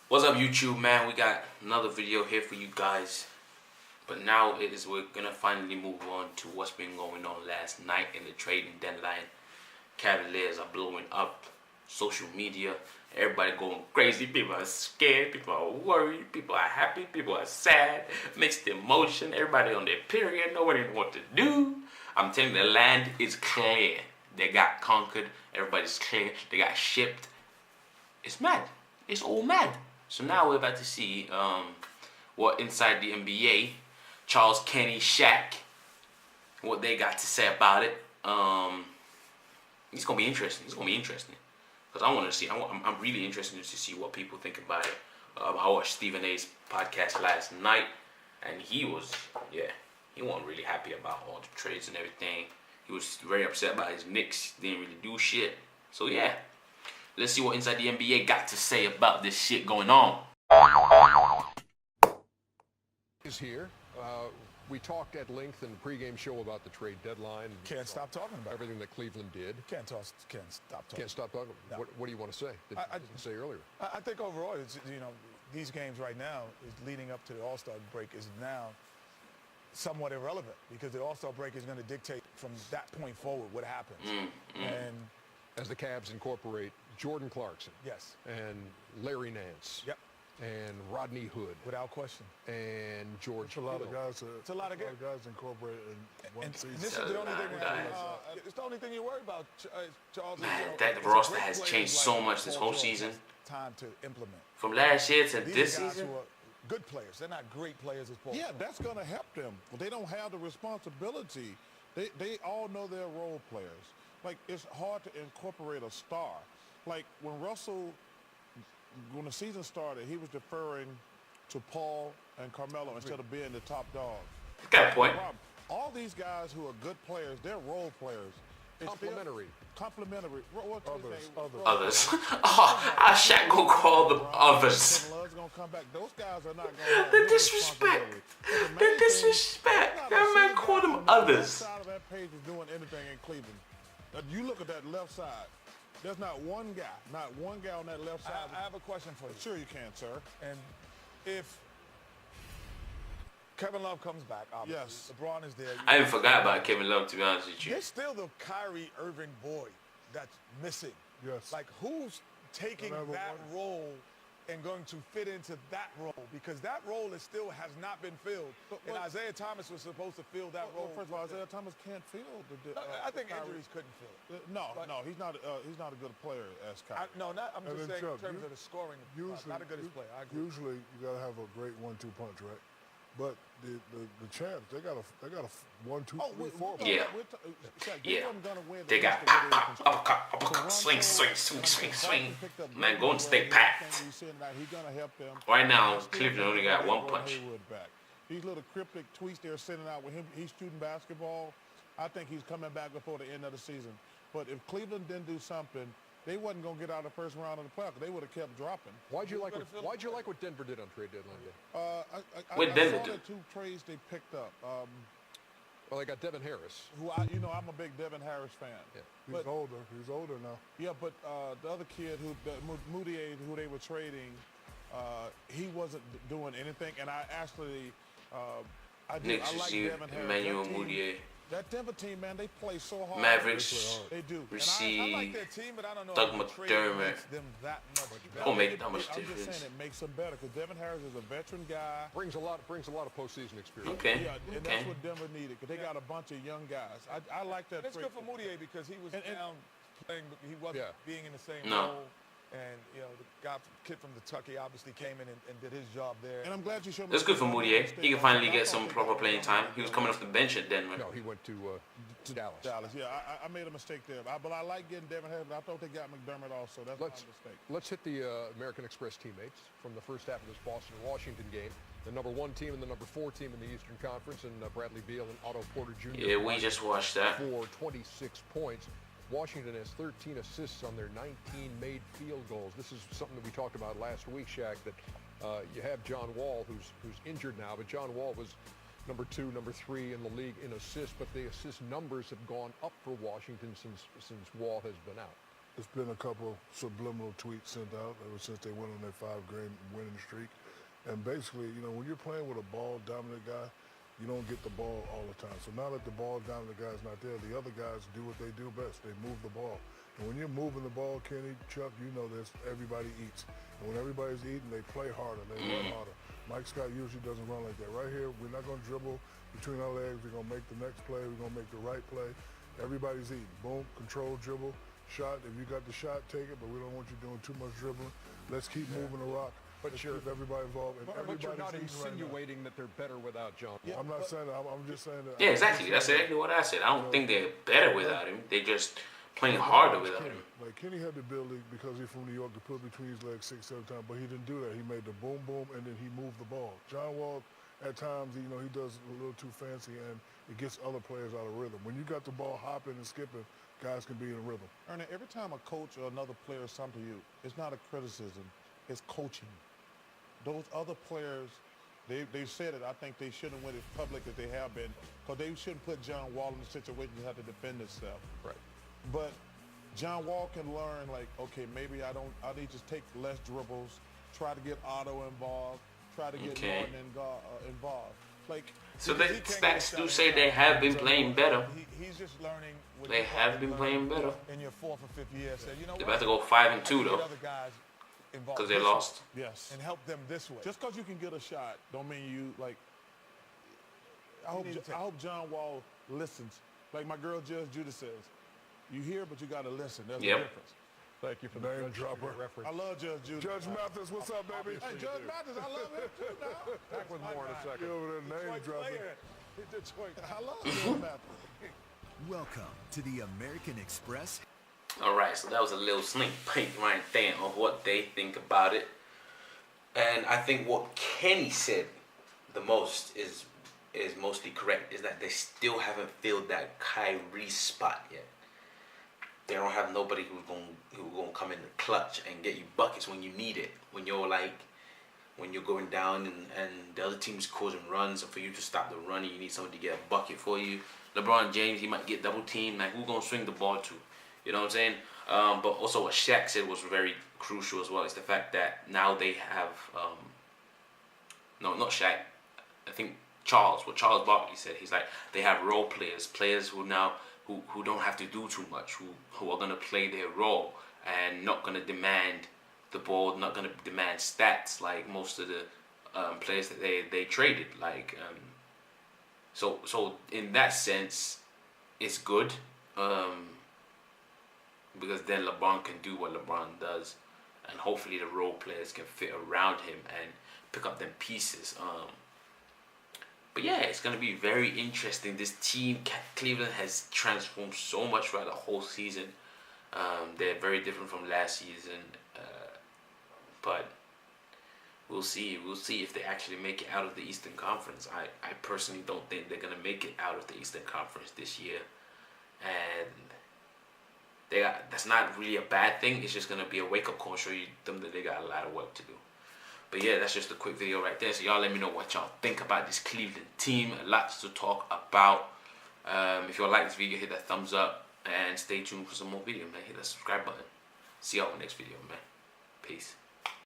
What's up, YouTube, man? We got another video here for you guys. But now we're gonna finally move on to what's been going on last night in the trading deadline. Cavaliers are blowing up social media. Everybody going crazy. People are scared. People are worried. People are happy. People are sad. Mixed emotion. Everybody on their period. Nobody knows what to do. I'm telling you, the land is clear. They got conquered. Everybody's clear. They got shipped. It's mad. It's all mad. So now we're about to see what inside the NBA, Charles, Kenny, Shaq, what they got to say about it. It's gonna be interesting. It's gonna be interesting because I want to see. I'm really interested to see what people think about it. I watched Stephen A's podcast last night, and he wasn't really happy about all the trades and everything. He was very upset about his Knicks. Didn't really do shit. So yeah. Let's see what Inside the NBA got to say about this shit going on. Is here. We talked at length in the pregame show about the trade deadline. Can't stop talking about everything that Cleveland did. Can't stop talking. Can't stop talking. No. What do you want to say that you didn't say earlier? I think overall, it's, these games right now is leading up to the All-Star break is now somewhat irrelevant because the All-Star break is going to dictate from that point forward what happens. And as the Cavs incorporate Jordan Clarkson. Yes. And Larry Nance. Yep. And Rodney Hood. Without question. And George It's a lot of guys. It's a lot of guys incorporated in one season. This is the only thing. It's the only thing you worry about, Charles. Man, that roster has changed so much this whole season. Time to implement. From last year to These this guys season. who are good players. They're not great players as Paul. Yeah, that's going to help them. They don't have the responsibility. They all know they're role players. Like, it's hard to incorporate a star. Like, when the season started, he was deferring to Paul and Carmelo instead of being the top dog. Got a point. All these guys who are good players, they're role players. Complementary. Complementary. Others. Oh, Shaq gonna call them others. Gonna come back. Those guys are not going The disrespect. The disrespect. That man called them others. Side of that page is doing anything in Cleveland. You look at that left side. There's not one guy on that left side. I have a question for you. Sure you can, sir. And if Kevin Love comes back, obviously, yes. LeBron is there. I even forgot about Kevin Love, to be honest with you. There's still the Kyrie Irving boy that's missing. Yes. Like, who's taking that role and going to fit into that role? Because that role has not been filled. And Isaiah Thomas was supposed to fill that role. First of all, Isaiah Thomas can't fill I think injuries couldn't fill it. No, he's not a good player as Kyrie. I'm just saying in terms of the scoring. Not a good as player. I agree. Usually you gotta have a great 1-2 punch, right? But the champs, they got a 1, 2, 3, 4. Yeah. They got uppercut, swing. Man, Golden State packed. Right now, Cleveland only got one punch. These little cryptic tweets they're sending out with him, he's shooting basketball. I think he's coming back before the end of the season. But if Cleveland didn't do something, they wasn't gonna get out of the first round of the playoffs. They would have kept dropping. Why'd you like what Denver did on trade deadline day? What Denver do? The 2 trades they picked up. Well, they got Devin Harris. Who I'm a big Devin Harris fan. Yeah. He's older. He's older now. Yeah, but the other kid Moutier, who they were trading, he wasn't doing anything. And I actually, I like Devin Harris. Emmanuel Moutier. That Denver team, man, they play so hard. Mavericks. They do. Receive I like their team, but I don't know Doug if the trade makes McDermott. them that much better. Don't make that much I'm just difference. saying it makes them better because Devin Harris is a veteran guy. Brings a lot of postseason experience. Okay. Yeah, and that's what Denver needed because they got a bunch of young guys. I like that. It's good for Moutier because he was down playing, but he wasn't being in the same role. And, the kid from Kentucky obviously came in and did his job there. And I'm glad you showed me. That's good for Moutier. He can finally get some proper playing time. He was coming off the bench at Denver. No, he went to Dallas. Dallas, yeah. I made a mistake there. But I like getting Devin Harris, but I thought they got McDermott also. That's my mistake. Let's hit the American Express teammates from the first half of this Boston-Washington game. The number 1 team and the number 4 team in the Eastern Conference, and Bradley Beal and Otto Porter Jr. Yeah, we just watched that. For 26 points. Washington has 13 assists on their 19 made field goals. This is something that we talked about last week, Shaq, that you have John Wall, who's injured now, but John Wall was number 2, number 3 in the league in assists, but the assist numbers have gone up for Washington since Wall has been out. It's been a couple subliminal tweets sent out ever since they went on their 5-game winning streak. And basically, you know, when you're playing with a ball-dominant guy, you don't get the ball all the time. So now that the ball-dominant guy's not there, the other guys do what they do best. They move the ball. And when you're moving the ball, Kenny, Chuck, you know this, everybody eats. And when everybody's eating, they play harder, they run harder. Mike Scott usually doesn't run like that. Right here, we're not going to dribble between our legs. We're going to make the next play. We're going to make the right play. Everybody's eating. Boom, control, dribble, shot. If you got the shot, take it, but we don't want you doing too much dribbling. Let's keep moving the rock. But keep everybody involved. And but you're not eating insinuating that they're better without John. Yeah, I'm not saying that. I'm just saying that. Yeah, exactly. That's exactly what I said. I don't think they're better without him. They just playing harder without him. Like Kenny had the ability, because he's from New York, to put between his legs 6, 7 times, but he didn't do that. He made the boom, boom, and then he moved the ball. John Wall, at times, you know, he does a little too fancy, and it gets other players out of rhythm. When you got the ball hopping and skipping, guys can be in rhythm. Ernie, every time a coach or another player is something to you, it's not a criticism, it's coaching. Those other players, they said it, I think they shouldn't went as public as they have been, because they shouldn't put John Wall in a situation to have to defend himself. Right. But John Wall can learn, like, okay, maybe I need to take less dribbles, try to get Otto involved, try to get Norton involved. Like, so the stats do say they have been playing better. He's just learning. They have been playing better. In your 4th or 5th year, said, you know, they're about to go 5-2 though, because they lost. Yes. And help them this way. Just because you can get a shot, don't mean you like. I hope John Wall listens. Like my girl Judge Judy says, you hear, but you got to listen. There's a difference. Thank you for the name dropper reference. I love Judge Judy. Judge Mathis, what's up, baby? Hey, Judge Mathis, I love him too now. Back with more in a second. You over there name dropping. Detroit. I love Judge Mathis. Welcome to the American Express. All right, so that was a little sneak peek right there of what they think about it. And I think what Kenny said the most is mostly correct, is that they still haven't filled that Kyrie spot yet. They don't have nobody who's gonna come in the clutch and get you buckets when you need it. When you're going down and the other team's causing runs, and for you to stop the run, you need somebody to get a bucket for you. LeBron James, he might get double teamed. Like, who's gonna swing the ball to? You know what I'm saying? But also what Shaq said was very crucial as well. Is the fact that now they have no, not Shaq. I think Charles. What Charles Barkley said. He's like, they have role players who now who don't have to do too much, who are gonna play their role and not gonna demand the ball, not gonna demand stats like most of the players that they traded. Like, so in that sense, it's good. Because then LeBron can do what LeBron does, and hopefully the role players can fit around him and pick up them pieces. But yeah, it's going to be very interesting. This team, Cleveland, has transformed so much throughout the whole season. They're very different from last season, but we'll see. We'll see if they actually make it out of the Eastern Conference. I personally don't think they're going to make it out of the Eastern Conference this year, and that's not really a bad thing. It's just going to be a wake-up call, show you them that they got a lot of work to do. But yeah, that's just a quick video right there. So y'all let me know what y'all think about this Cleveland team. Lots to talk about. If y'all like this video, hit that thumbs up and stay tuned for some more video, man. Hit that subscribe button. See y'all in the next video, man. Peace.